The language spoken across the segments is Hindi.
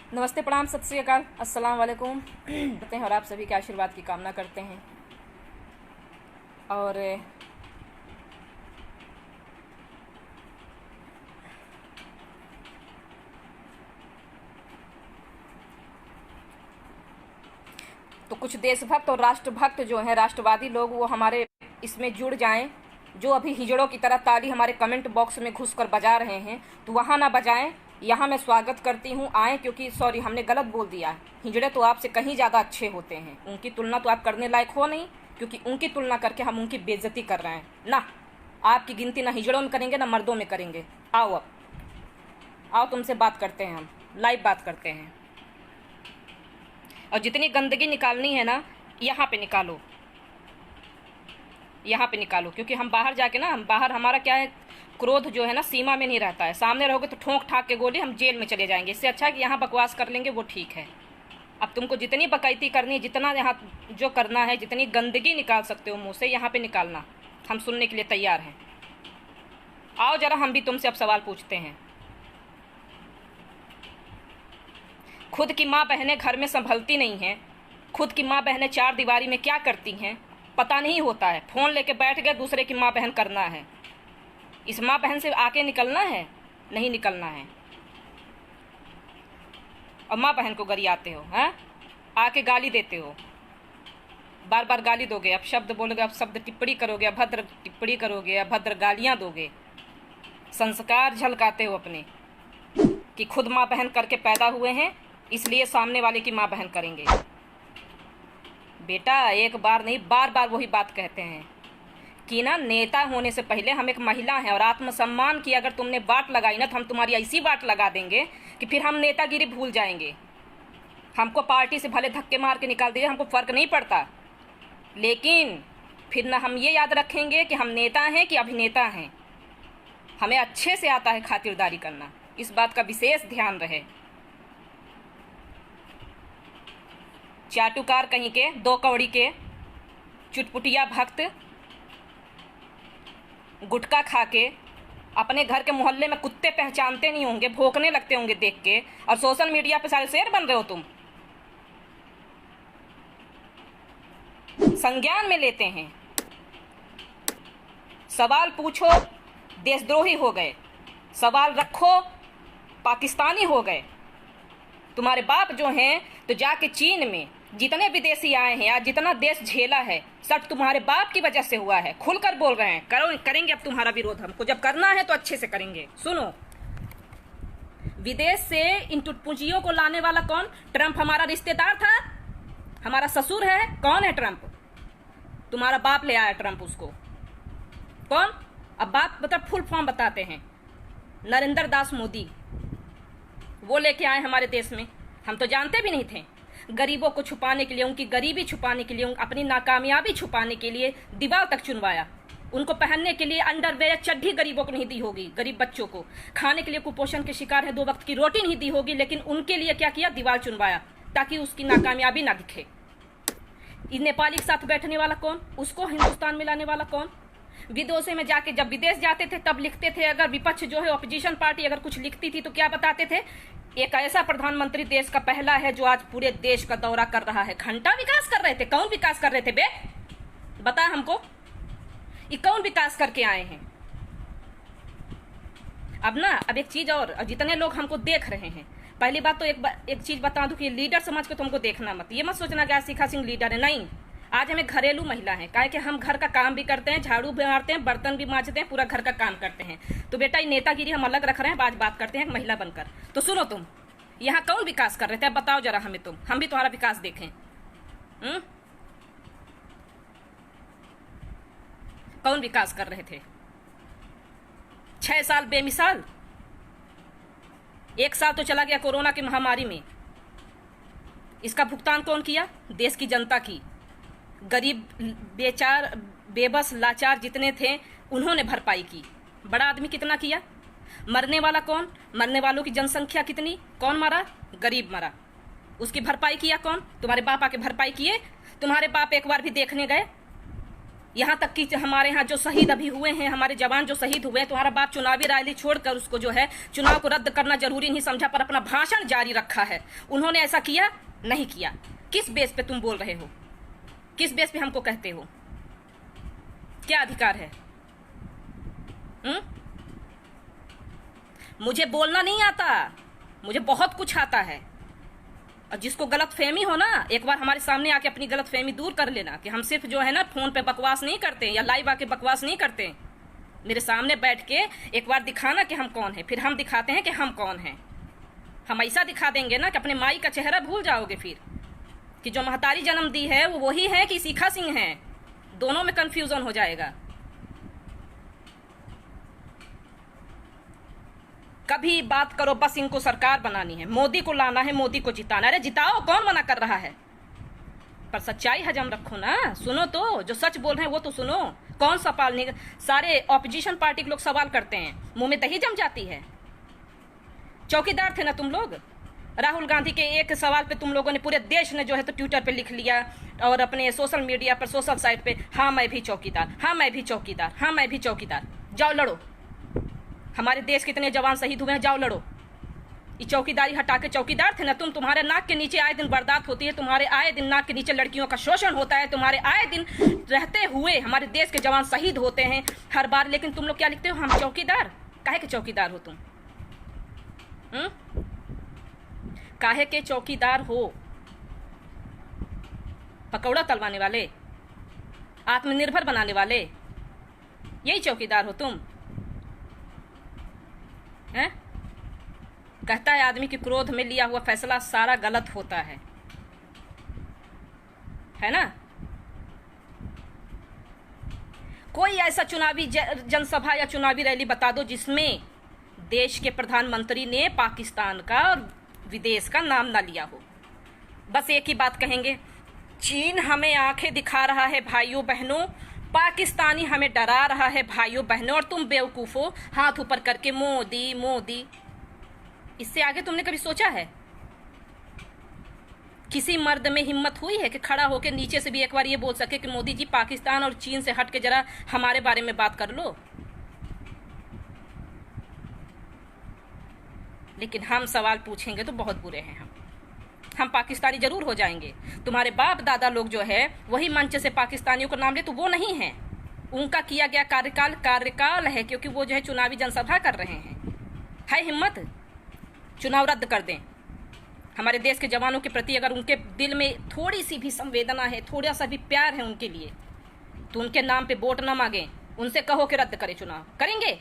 नमस्ते, प्रणाम, सत श्री अकाल, अस्सलाम वालेकुम करते हैं और आप सभी के आशीर्वाद की कामना करते हैं। और तो कुछ देशभक्त और राष्ट्रभक्त जो हैं, राष्ट्रवादी लोग, वो हमारे इसमें जुड़ जाएं। जो अभी हिजड़ों की तरह ताली हमारे कमेंट बॉक्स में घुसकर बजा रहे हैं, तो वहाँ ना बजाएं। यहाँ मैं स्वागत करती हूँ, आए, क्योंकि सॉरी हमने गलत बोल दिया। हिजड़े तो आपसे कहीं ज़्यादा अच्छे होते हैं, उनकी तुलना तो आप करने लायक हो नहीं, क्योंकि उनकी तुलना करके हम उनकी बेइज्जती कर रहे हैं ना। आपकी गिनती ना हिजड़ों में करेंगे ना मर्दों में करेंगे। आओ अब आओ, तुमसे बात करते हैं, हम लाइव बात करते हैं। और जितनी गंदगी निकालनी है ना, यहाँ पे निकालो, यहाँ पे निकालो, क्योंकि हम बाहर जाके ना, हम बाहर हमारा क्या है, क्रोध जो है ना सीमा में नहीं रहता है। सामने रहोगे तो ठोंक ठाक के गोली हम जेल में चले जाएंगे। इससे अच्छा है कि यहाँ बकवास कर लेंगे, वो ठीक है। अब तुमको जितनी बकैती करनी है, जितना यहाँ जो करना है, जितनी गंदगी निकाल सकते हो मुँह से, यहाँ पे निकालना। हम सुनने के लिए तैयार हैं। आओ जरा, हम भी तुमसे अब सवाल पूछते हैं। खुद की माँ बहनें घर में संभलती नहीं हैं, खुद की माँ बहनें चार दीवारी में क्या करती हैं पता नहीं होता है। फ़ोन लेके बैठ गए, दूसरे की माँ बहन करना है। इस माँ बहन से आके निकलना है, नहीं निकलना है। और माँ बहन को गरियाते हो, हैं? आके गाली देते हो, बार बार गाली दोगे, अब शब्द बोलोगे, अब शब्द टिप्पणी करोगे, अभद्र टिप्पणी करोगे, अभद्र गालियाँ दोगे। संस्कार झलकाते हो अपने कि खुद माँ बहन करके पैदा हुए हैं, इसलिए सामने वाले की माँ बहन करेंगे। बेटा एक बार नहीं, बार बार वही बात कहते हैं कि ना, नेता होने से पहले हम एक महिला हैं, और आत्मसम्मान की अगर तुमने बात लगाई ना, तो हम तुम्हारी ऐसी बात लगा देंगे कि फिर हम नेतागिरी भूल जाएंगे। हमको पार्टी से भले धक्के मार के निकाल दीजिए, हमको फ़र्क नहीं पड़ता, लेकिन फिर ना हम ये याद रखेंगे कि हम नेता हैं कि अभिनेता हैं। हमें अच्छे से आता है खातिरदारी करना, इस बात का विशेष ध्यान रहे। चाटुकार कहीं के, दो कौड़ी के, चुटपुटिया भक्त, गुटखा खा के अपने घर के मोहल्ले में कुत्ते पहचानते नहीं होंगे, भौंकने लगते होंगे देख के, और सोशल मीडिया पे सारे शेर बन रहे हो तुम। संज्ञान में लेते हैं, सवाल पूछो देशद्रोही हो गए, सवाल रखो पाकिस्तानी हो गए। तुम्हारे बाप जो हैं, तो जाके चीन में जितने विदेशी आए हैं, आज जितना देश झेला है, सब तुम्हारे बाप की वजह से हुआ है। खुलकर बोल रहे हैं, करेंगे अब तुम्हारा विरोध। हमको जब करना है तो अच्छे से करेंगे। सुनो, विदेश से इन टुटपुंजियों को लाने वाला कौन? ट्रंप हमारा रिश्तेदार था, हमारा ससुर है। कौन है ट्रंप? तुम्हारा बाप ले आया ट्रंप उसको। कौन? अब बाप मतलब फुल फॉर्म बताते हैं, नरेंद्र दास मोदी, वो लेके आए हमारे देश में। हम तो जानते भी नहीं थे। गरीबों को छुपाने के लिए, उनकी गरीबी छुपाने के लिए, अपनी नाकामयाबी छुपाने के लिए दीवार तक चुनवाया। उनको पहनने के लिए अंडरवेयर, चड्ढी गरीबों को नहीं दी होगी, गरीब बच्चों को खाने के लिए कुपोषण के शिकार है, 2 वक्त की रोटी नहीं दी होगी, लेकिन उनके लिए क्या किया? दीवार चुनवाया, ताकि उसकी नाकामयाबी ना दिखे। नेपाली के साथ बैठने वाला कौन? उसको हिंदुस्तान में लाने वाला कौन? विदेशों में जाके, जब विदेश जाते थे तब लिखते थे, अगर विपक्ष जो है, ऑपोजिशन पार्टी अगर कुछ लिखती थी तो क्या बताते थे? एक ऐसा प्रधानमंत्री देश का पहला है जो आज पूरे देश का दौरा कर रहा है। घंटा विकास कर रहे थे। कौन विकास कर रहे थे बे? बता हमको, ये कौन विकास करके आए हैं? अब एक चीज और, जितने लोग हमको देख रहे हैं, पहली बात तो एक चीज बता दूं कि लीडर समझ के तुमको देखना मत। ये मत सोचना कि शिखा सिंह लीडर है, नहीं। आज हमें घरेलू महिला है, काहे कि हम घर का काम भी करते हैं, झाड़ू भी मारते हैं, बर्तन भी मांजते हैं, पूरा घर का काम करते हैं। तो बेटा, ये नेतागिरी हम अलग रख रहे हैं, आज बात करते हैं महिला बनकर। तो सुनो, तुम यहाँ कौन विकास कर रहे थे? अब बताओ जरा हमें तुम, हम भी तुम्हारा विकास देखें। कौन विकास कर रहे थे? 6 साल बेमिसाल, 1 साल तो चला गया कोरोना की महामारी में। इसका भुगतान कौन किया? देश की जनता की। गरीब, बेचार, बेबस, लाचार जितने थे, उन्होंने भरपाई की। बड़ा आदमी कितना किया? मरने वाला कौन? मरने वालों की जनसंख्या कितनी? कौन मरा? गरीब मरा। उसकी भरपाई किया कौन? तुम्हारे बाप आके भरपाई किए? तुम्हारे बाप एक बार भी देखने गए? यहाँ तक कि हमारे यहाँ जो शहीद अभी हुए हैं, हमारे जवान जो शहीद हुए हैं, तुम्हारा बाप चुनावी रैली छोड़कर उसको जो है चुनाव को रद्द करना जरूरी नहीं समझा, पर अपना भाषण जारी रखा है। उन्होंने ऐसा किया नहीं किया। किस बेस पे तुम बोल रहे हो? किस बेस पे हमको कहते हो? क्या अधिकार है? मुझे बोलना नहीं आता, मुझे बहुत कुछ आता है। और जिसको गलत फहमी हो ना, एक बार हमारे सामने आके अपनी गलत फहमी दूर कर लेना कि हम सिर्फ जो है ना फोन पे बकवास नहीं करते या लाइव आके बकवास नहीं करते। मेरे सामने बैठ के एक बार दिखाना कि हम कौन है, फिर हम दिखाते हैं कि हम कौन हैं। हम ऐसा दिखा देंगे ना कि अपने माई का चेहरा भूल जाओगे फिर, कि जो महतारी जन्म दी है वो वही है कि शिखा सिंह है। दोनों में कंफ्यूजन हो जाएगा। कभी बात करो बस इनको सरकार बनानी है, मोदी को लाना है, मोदी को जिताना। अरे जिताओ, कौन मना कर रहा है? पर सच्चाई हजम रखो ना, सुनो तो, जो सच बोल रहे हैं वो तो सुनो। कौन सवाल नहीं, सारे ऑपोजिशन पार्टी के लोग सवाल करते हैं, मुंह में दही जम जाती है। चौकीदार थे ना तुम लोग। राहुल गांधी के एक सवाल पे तुम लोगों ने, पूरे देश ने जो है तो ट्विटर पे लिख लिया और अपने सोशल मीडिया पर, सोशल साइट पे, हाँ मैं भी चौकीदार, हाँ मैं भी चौकीदार, हाँ मैं भी चौकीदार। जाओ लड़ो, हमारे देश के इतने जवान शहीद हुए हैं, जाओ लड़ो। ये चौकीदारी हटा के, चौकीदार थे ना तुम, तुम्हारे नाक के नीचे आए दिन बर्दाश्त होती है, तुम्हारे आए दिन नाक के नीचे लड़कियों का शोषण होता है, तुम्हारे आए दिन रहते हुए हमारे देश के जवान शहीद होते हैं हर बार। लेकिन तुम लोग क्या लिखते हो? हम चौकीदार। काहे के चौकीदार हो तुम? काहे के चौकीदार हो? पकौड़ा तलवाने वाले, आत्मनिर्भर बनाने वाले, यही चौकीदार हो तुम हैं? कहता है आदमी के क्रोध में लिया हुआ फैसला सारा गलत होता है ना? कोई ऐसा चुनावी जनसभा या चुनावी रैली बता दो जिसमें देश के प्रधानमंत्री ने पाकिस्तान का और विदेश का नाम ना लिया हो। बस एक ही बात कहेंगे, चीन हमें आंखें दिखा रहा है भाइयों बहनों, पाकिस्तानी हमें डरा रहा है भाइयों बहनों, और तुम बेवकूफो हाथ ऊपर करके मोदी मोदी। इससे आगे तुमने कभी सोचा है? किसी मर्द में हिम्मत हुई है कि खड़ा होकर नीचे से भी एक बार ये बोल सके कि मोदी जी पाकिस्तान और चीन से हट के जरा हमारे बारे में बात कर लो? लेकिन हम सवाल पूछेंगे तो बहुत बुरे हैं। हम पाकिस्तानी जरूर हो जाएंगे। तुम्हारे बाप दादा लोग जो है वही मंच से पाकिस्तानियों का नाम ले, तो वो नहीं है। उनका किया गया कार्यकाल है, क्योंकि वो जो है चुनावी जनसभा कर रहे हैं। है हिम्मत? चुनाव रद्द कर दें। हमारे देश के जवानों के प्रति अगर उनके दिल में थोड़ी सी भी संवेदना है, थोड़ा सा भी प्यार है उनके लिए, तो उनके नाम पे वोट न मांगें, उनसे कहो कि रद्द करें चुनाव। करेंगे?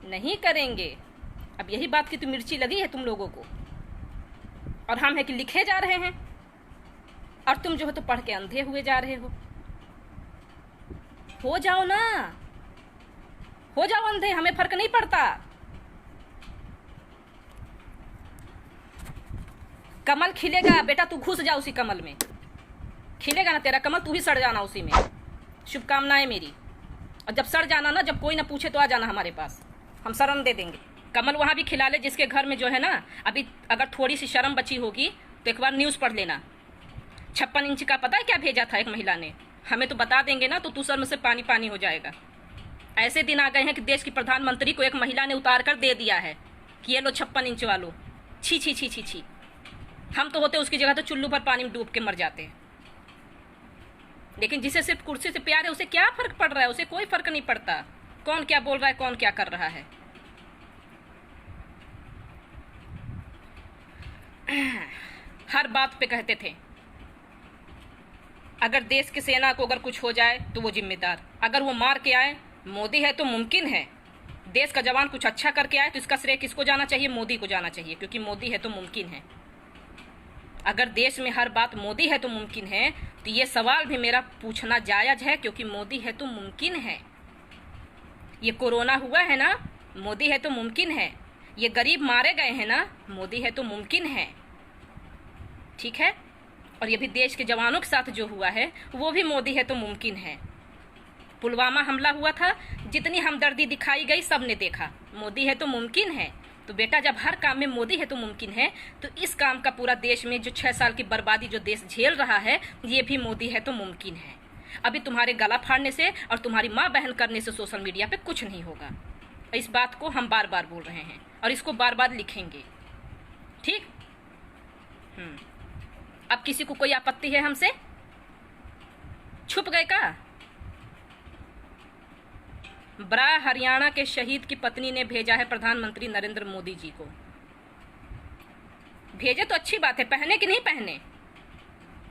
नहीं करेंगे। अब यही बात की तो मिर्ची लगी है तुम लोगों को, और हम है कि लिखे जा रहे हैं, और तुम जो है तो पढ़ के अंधे हुए जा रहे हो जाओ ना, हो जाओ अंधे, हमें फर्क नहीं पड़ता। कमल खिलेगा बेटा, तू घुस जा उसी कमल में, खिलेगा ना तेरा कमल, तू ही सड़ जाना उसी में। शुभकामनाएं मेरी। और जब सड़ जाना ना, जब कोई ना पूछे तो आ जाना हमारे पास, हम शरण दे देंगे। कमल वहां भी खिला ले जिसके घर में जो है ना अभी अगर थोड़ी सी शर्म बची होगी तो एक बार न्यूज़ पढ़ लेना। 56 इंच का पता है क्या भेजा था एक महिला ने? हमें तो बता देंगे ना तो तू शर्म से पानी पानी हो जाएगा। ऐसे दिन आ गए हैं कि देश की प्रधानमंत्री को एक महिला ने उतार कर दे दिया है कि ये लो 56 इंच वालों। छी छी छी छी छी। हम तो होते उसकी जगह तो चुल्लू पर पानी में डूब के मर जाते हैं। लेकिन जिसे सिर्फ कुर्सी से प्यार है उसे क्या फर्क पड़ रहा है? उसे कोई फर्क नहीं पड़ता कौन क्या बोल रहा है, कौन क्या कर रहा है। हर बात पे कहते थे अगर देश की सेना को अगर कुछ हो जाए तो वो जिम्मेदार, अगर वो मार के आए, मोदी है तो मुमकिन है। देश का जवान कुछ अच्छा करके आए तो इसका श्रेय किसको जाना चाहिए? मोदी को जाना चाहिए, क्योंकि मोदी है तो मुमकिन है। अगर देश में हर बात मोदी है तो मुमकिन है, तो ये सवाल भी मेरा पूछना जायज है, क्योंकि मोदी है तो मुमकिन है। ये कोरोना हुआ है ना, मोदी है तो मुमकिन है। ये गरीब मारे गए हैं ना, मोदी है तो मुमकिन है। ठीक है? और ये भी देश के जवानों के साथ जो हुआ है वो भी मोदी है तो मुमकिन है। पुलवामा हमला हुआ था, जितनी हमदर्दी दिखाई गई सबने देखा, मोदी है तो मुमकिन है। तो बेटा जब हर काम में मोदी है तो मुमकिन है, तो इस काम का पूरा देश में जो 6 साल की बर्बादी जो देश झेल रहा है, ये भी मोदी है तो मुमकिन है। अभी तुम्हारे गला फाड़ने से और तुम्हारी माँ बहन करने से सोशल मीडिया पे कुछ नहीं होगा। इस बात को हम बार बार बोल रहे हैं और इसको बार बार लिखेंगे, ठीक। अब किसी को कोई आपत्ति है हमसे? छुप गए का? बड़ा हरियाणा के शहीद की पत्नी ने भेजा है प्रधानमंत्री नरेंद्र मोदी जी को। भेजे तो अच्छी बात है, पहने कि नहीं पहने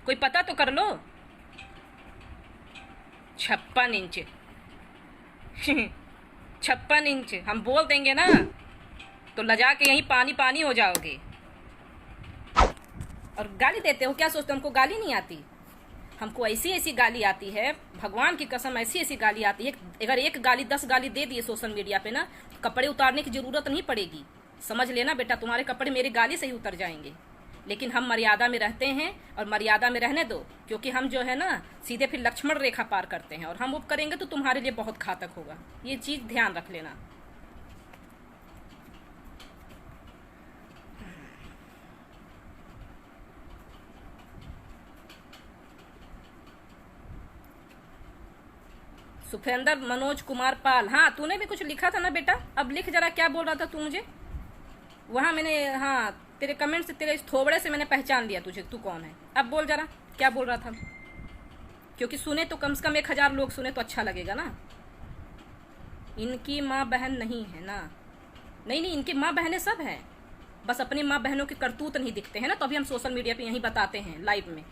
कोई पता तो कर लो। 56 इंच 56 इंच हम बोल देंगे ना तो लजा के यहीं पानी पानी हो जाओगे। और गाली देते हो, क्या सोचते हो हमको गाली नहीं आती? हमको ऐसी ऐसी गाली आती है, भगवान की कसम ऐसी ऐसी गाली आती है। अगर एक गाली 10 गाली दे दिए सोशल मीडिया पे ना, कपड़े उतारने की जरूरत नहीं पड़ेगी। समझ लेना बेटा, तुम्हारे कपड़े मेरी गाली से ही उतर जाएंगे। लेकिन हम मर्यादा में रहते हैं और मर्यादा में रहने दो, क्योंकि हम जो है ना सीधे फिर लक्ष्मण रेखा पार करते हैं और हम वो करेंगे तो तुम्हारे लिए बहुत घातक होगा। ये चीज ध्यान रख लेना। सुफेंदर मनोज कुमार पाल, हाँ तूने भी कुछ लिखा था ना बेटा, अब लिख जरा, क्या बोल रहा था तू मुझे वहां? मैंने, हाँ तेरे कमेंट से, तेरे इस थोबड़े से मैंने पहचान लिया तुझे, तू कौन है। अब बोल जरा क्या बोल रहा था, क्योंकि सुने तो कम से कम 1000 लोग सुने तो अच्छा लगेगा ना। इनकी माँ बहन नहीं है ना? नहीं नहीं, इनकी माँ बहनें सब हैं, बस अपनी माँ बहनों के करतूत नहीं दिखते हैं ना, तो अभी हम सोशल मीडिया पे यही बताते हैं लाइव में।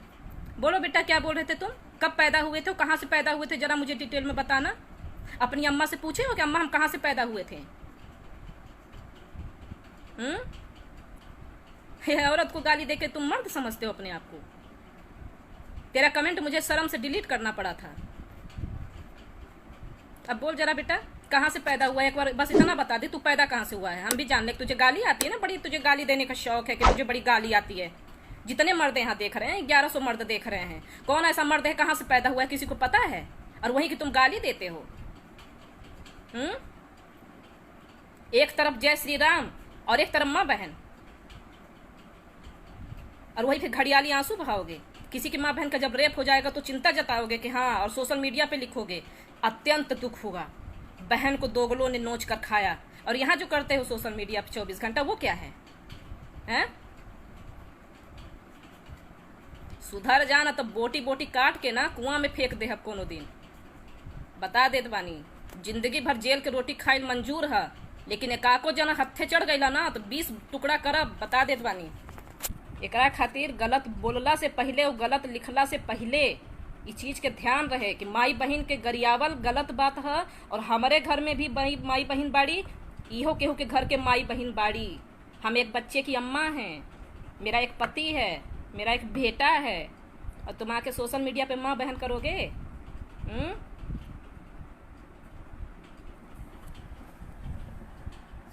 बोलो बेटा क्या बोल रहे थे तुम? कब पैदा हुए थे, कहाँ से पैदा हुए थे, जरा मुझे डिटेल में बताना। अपनी अम्मा से पूछे हो कि अम्मा हम कहाँ से पैदा हुए थे? औरत को गाली देके तुम मर्द समझते हो अपने आप को? तेरा कमेंट मुझे शर्म से डिलीट करना पड़ा था। अब बोल जरा बेटा कहाँ से पैदा हुआ है, एक बार बस इतना बता दे, तू पैदा कहाँ से हुआ है, हम भी जान ले। तुझे गाली आती है ना बड़ी, तुझे गाली देने का शौक है कि तुझे बड़ी गाली आती है। जितने मर्द यहाँ देख रहे हैं, 1100 मर्द देख रहे हैं, कौन ऐसा मर्द है कहाँ से पैदा हुआ है किसी को पता है? और वही कि तुम गाली देते हो। एक तरफ जय श्री राम और एक तरफ माँ बहन, और वही फिर घड़ियाली आंसू बहाओगे। किसी की माँ बहन का जब रेप हो जाएगा तो चिंता जताओगे कि हाँ, और सोशल मीडिया पे लिखोगे अत्यंत दुख होगा, बहन को दोगलों ने नोच कर खाया। और यहाँ जो करते हो सोशल मीडिया पे 24 घंटा, वो क्या है, हैं? सुधर जाना तो बोटी बोटी काट के ना कुआं में फेंक दे अब कोनो दिन। बता देत बानी, जिंदगी भर जेल के रोटी खाइल मंजूर है, लेकिन एकाको जना हत्थे चढ़ गईला ना तो 20 टुकड़ा करब, बता देत बानी। एकरा खातिर गलत बोलला से पहले और गलत लिखला से पहले इस चीज के ध्यान रहे कि माई बहन के गरियावल गलत बात है। और हमारे घर में भी माई बहन बाड़ी, इहो केहू के घर के माई बहन बाड़ी। हम एक बच्चे की अम्मा हैं, मेरा एक पति है, मेरा एक बेटा है, और तुम आके सोशल मीडिया पे माँ बहन करोगे?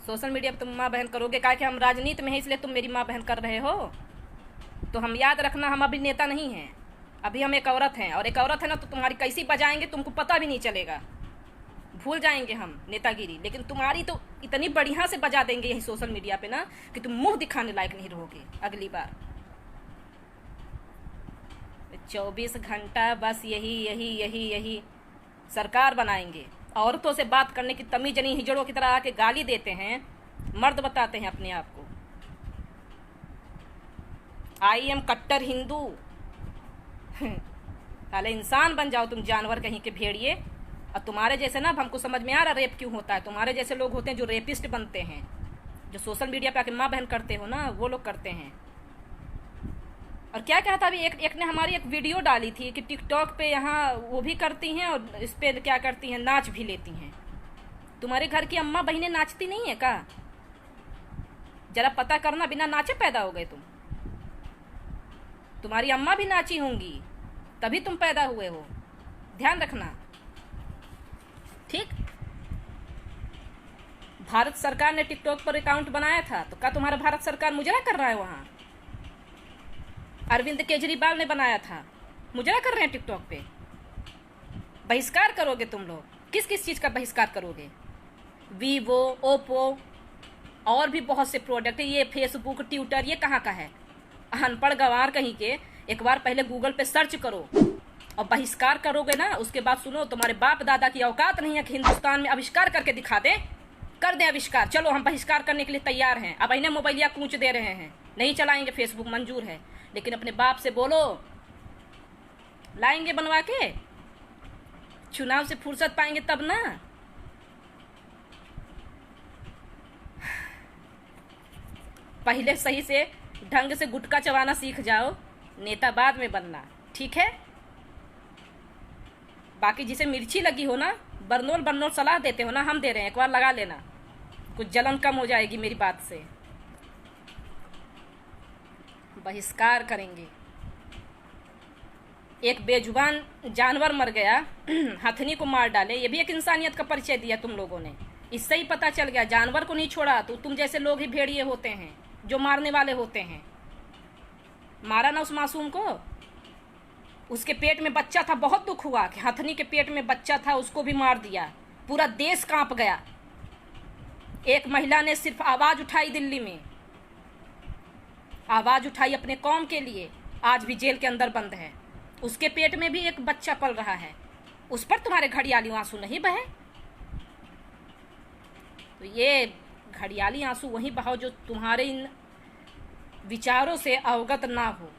सोशल मीडिया पे तुम माँ बहन करोगे? क्या कि हम राजनीति में हैं इसलिए तुम मेरी माँ बहन कर रहे हो? तो हम याद रखना, हम अभी नेता नहीं हैं, अभी हम एक औरत हैं, और एक औरत है ना तो तुम्हारी कैसी बजाएंगे तुमको पता भी नहीं चलेगा, भूल जाएंगे हम नेतागिरी। लेकिन तुम्हारी तो इतनी बढ़िया से बजा देंगे यही सोशल मीडिया पे ना कि तुम मुंह दिखाने लायक नहीं रहोगे अगली बार। 24 घंटा बस यही यही यही यही सरकार बनाएंगे। औरतों से बात करने की तमीज नहीं, हिजड़ों की तरह आके गाली देते हैं, मर्द बताते हैं अपने आप को। आई एम कट्टर हिंदू। साले इंसान बन जाओ तुम, जानवर कहीं के भेड़िए। और तुम्हारे जैसे ना, अब हमको समझ में आ रहा रेप क्यों होता है। तुम्हारे जैसे लोग होते हैं जो रेपिस्ट बनते हैं, जो सोशल मीडिया पे आके माँ बहन करते हो ना, वो लोग करते हैं। और क्या कहा था अभी एक ने हमारी एक वीडियो डाली थी कि टिकटॉक पे यहाँ वो भी करती हैं और इस पे क्या करती हैं, नाच भी लेती हैं। तुम्हारे घर की अम्मा बहनें नाचती नहीं है का? जरा पता करना, बिना नाचे पैदा हो गए तुम? तुम्हारी अम्मा भी नाची होंगी तभी तुम पैदा हुए हो, ध्यान रखना, ठीक। भारत सरकार ने टिकटॉक पर अकाउंट बनाया था तो क्या तुम्हारा भारत सरकार मुजरा कर रहा है? वहां अरविंद केजरीवाल ने बनाया था, मुजरा कर रहे हैं टिकटॉक पे। बहिष्कार करोगे तुम लोग? किस किस चीज का बहिष्कार करोगे? वीवो, ओप्पो और भी बहुत से प्रोडक्ट है, ये फेसबुक, ट्विटर, ये कहाँ का है? अनपढ़ गंवार कहीं के, एक बार पहले गूगल पे सर्च करो और बहिष्कार करोगे ना, उसके बाद सुनो, तुम्हारे बाप दादा की औकात नहीं है कि हिंदुस्तान में आविष्कार करके दिखा दें। कर दें आविष्कार, चलो हम बहिष्कार करने के लिए तैयार हैं। अब इन्हें मोबाइलिया कूच दे रहे हैं, नहीं चलाएंगे फेसबुक, मंजूर है, लेकिन अपने बाप से बोलो, लाएंगे बनवा के, चुनाव से फुर्सत पाएंगे तब ना। पहले सही से ढंग से गुटखा चबाना सीख जाओ, नेता बाद में बनना, ठीक है। बाकी जिसे मिर्ची लगी हो ना, बरनोल सलाह देते हो ना, हम दे रहे हैं, एक बार लगा लेना, कुछ जलन कम हो जाएगी मेरी बात से। बहिष्कार करेंगे। एक बेजुबान जानवर मर गया, हथनी को मार डाले, ये भी एक इंसानियत का परिचय दिया तुम लोगों ने। इससे ही पता चल गया, जानवर को नहीं छोड़ा तो तुम जैसे लोग ही भेड़िए होते हैं, जो मारने वाले होते हैं। मारा ना उस मासूम को, उसके पेट में बच्चा था, बहुत दुख हुआ कि हथनी के पेट में बच्चा था, उसको भी मार दिया, पूरा देश कांप गया। एक महिला ने सिर्फ आवाज उठाई, दिल्ली में आवाज उठाई अपने कौम के लिए, आज भी जेल के अंदर बंद है। उसके पेट में भी एक बच्चा पल रहा है, उस पर तुम्हारे घड़ियाली आंसू नहीं बहे। तो ये घड़ियाली आंसू वही बहाओ जो तुम्हारे इन विचारों से अवगत ना हो,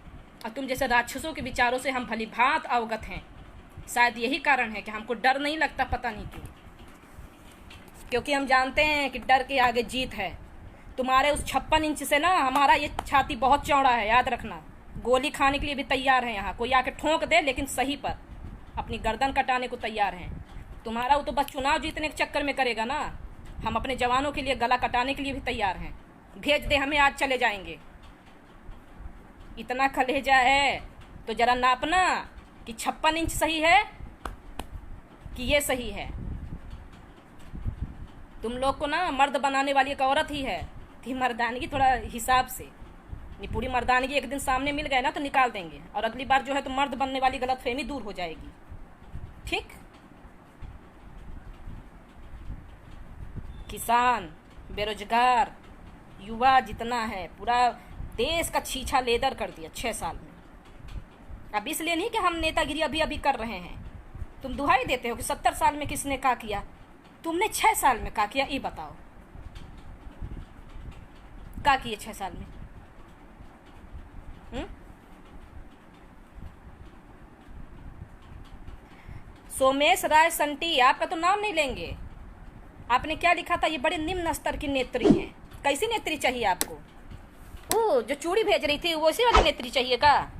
और तुम जैसे राक्षसों के विचारों से हम भली भांत अवगत हैं। शायद यही कारण है कि हमको डर नहीं लगता, पता नहीं क्यों, क्योंकि हम जानते हैं कि डर के आगे जीत है। तुम्हारे उस 56 इंच से ना हमारा ये छाती बहुत चौड़ा है, याद रखना। गोली खाने के लिए भी तैयार है, यहाँ कोई आके ठोंक दे, लेकिन सही पर, अपनी गर्दन कटाने को तैयार हैं। तुम्हारा वो तो बस चुनाव जीतने के चक्कर में करेगा ना, हम अपने जवानों के लिए गला कटाने के लिए भी तैयार हैं। भेज दे हमें, आज चले जाएंगे। इतना कलेजा है तो जरा नापना कि 56 इंच सही है कि ये सही है। तुम लोग को ना मर्द बनाने वाली एक औरत ही है कि मर्दानगी थोड़ा हिसाब से, ये पूरी मर्दानगी एक दिन सामने मिल गए ना तो निकाल देंगे, और अगली बार जो है तो मर्द बनने वाली गलतफहमी दूर हो जाएगी, ठीक। किसान, बेरोजगार, युवा जितना है, पूरा देश का छीछा लेदर कर दिया 6 साल में। अब इसलिए नहीं कि हम नेतागिरी अभी अभी कर रहे हैं। तुम दुहाई देते हो कि 70 साल में किसने क्या किया, तुमने 6 साल में क्या किया, ये बताओ, क्या किए 6 साल में? सोमेश राय संटी, आपका तो नाम नहीं लेंगे। आपने क्या लिखा था, ये बड़े निम्न स्तर की नेत्री हैं। कैसी नेत्री चाहिए आपको? ओ जो चूड़ी भेज रही थी वो, इसी वाली नेत्री चाहिए का,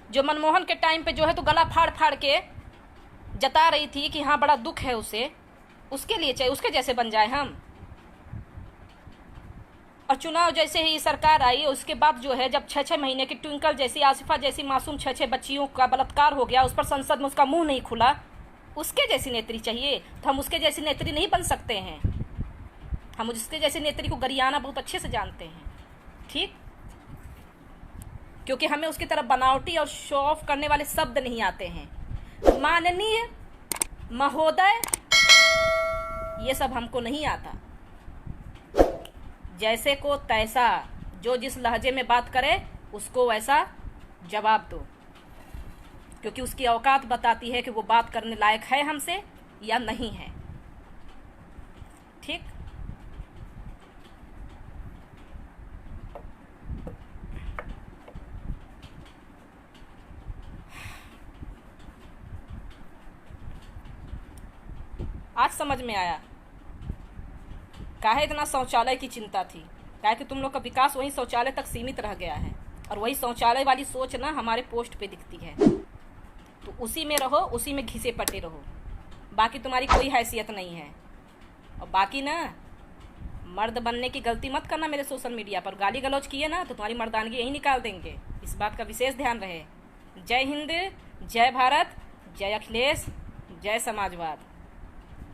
जो मनमोहन के टाइम पे जो है तो गला फाड़ फाड़ के जता रही थी कि हाँ बड़ा दुख है उसे, उसके लिए चाहिए, उसके जैसे बन जाए हम। और चुनाव जैसे ही सरकार आई उसके बाद जो है, जब 6-6 महीने की ट्विंकल जैसी, आसिफा जैसी मासूम 6-6 बच्चियों का बलात्कार हो गया, उस पर संसद में उसका मुंह नहीं खुला, उसके जैसी नेत्री चाहिए। तो हम उसके जैसी नेत्री नहीं बन सकते हैं, हम उसके जैसी नेत्री को गरियाना बहुत अच्छे से जानते हैं, ठीक। क्योंकि हमें उसकी तरफ बनावटी और शो ऑफ करने वाले शब्द नहीं आते हैं। माननीय, महोदय, ये सब हमको नहीं आता। जैसे को तैसा, जो जिस लहजे में बात करे उसको वैसा जवाब दो, क्योंकि उसकी औकात बताती है कि वो बात करने लायक है हमसे या नहीं है, ठीक। आज समझ में आया काहे इतना शौचालय की चिंता थी, काहे कि तुम लोग का विकास वही शौचालय तक सीमित रह गया है, और वही शौचालय वाली सोच ना हमारे पोस्ट पे दिखती है। तो उसी में रहो, उसी में घिसे पटे रहो, बाकी तुम्हारी कोई हैसियत नहीं है। और बाकी ना मर्द बनने की गलती मत करना मेरे सोशल मीडिया पर, गाली गलौज किए ना तो तुम्हारी मर्दानगी यही निकाल देंगे, इस बात का विशेष ध्यान रहे। जय हिंद, जय भारत, जय अखिलेश, जय समाजवाद।